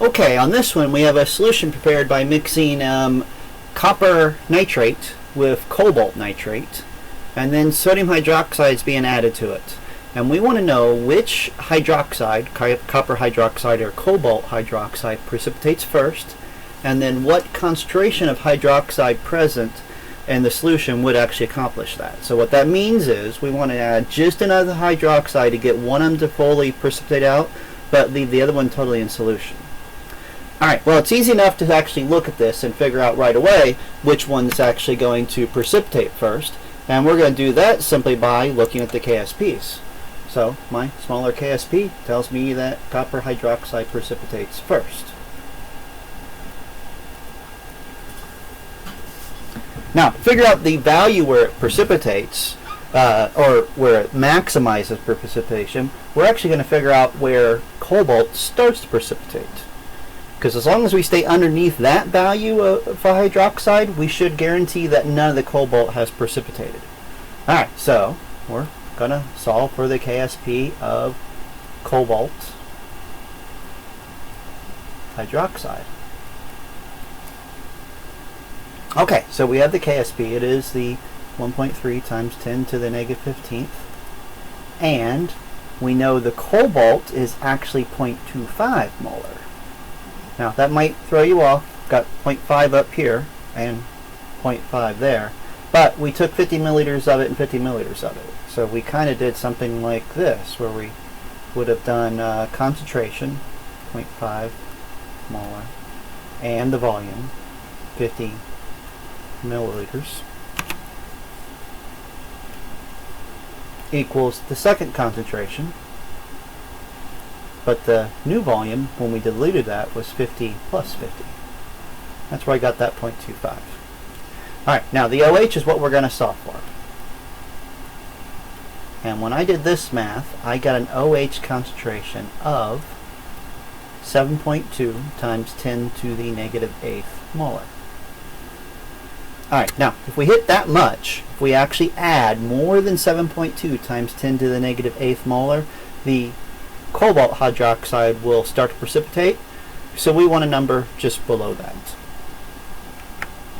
Okay, on this one we have a solution prepared by mixing copper nitrate with cobalt nitrate, and then sodium hydroxide is being added to it. And we want to know which hydroxide, copper hydroxide or cobalt hydroxide, precipitates first, and then what concentration of hydroxide present in the solution would actually accomplish that. So what that means is we want to add just enough hydroxide to get one of them to fully precipitate out, but leave the other one totally in solution. Alright, well, it's easy enough to actually look at this and figure out right away which one is actually going to precipitate first. And we're going to do that simply by looking at the KSPs. So my smaller KSP tells me that copper hydroxide precipitates first. Now, to figure out the value where it precipitates, or where it maximizes precipitation, we're actually going to figure out where cobalt starts to precipitate. Because as long as we stay underneath that value for hydroxide, we should guarantee that none of the cobalt has precipitated. Alright, so we're going to solve for the KSP of cobalt hydroxide. Okay, so we have the KSP. It is the 1.3 times 10 to the negative 15th. And we know the cobalt is actually 0.25 molar. Now, that might throw you off. Got 0.5 up here and 0.5 there. But we took 50 milliliters of it and 50 milliliters of it. So we kind of did something like this, where we would have done concentration, 0.5 molar, and the volume, 50 milliliters, equals the second concentration. But the new volume, when we diluted that, was 50 plus 50. That's where I got that 0.25. Alright, now the OH is what we're going to solve for. And when I did this math, I got an OH concentration of 7.2 times 10 to the negative 8th molar. Alright, now, if we hit that much, if we actually add more than 7.2 times 10 to the negative 8th molar, the cobalt hydroxide will start to precipitate, so we want a number just below that.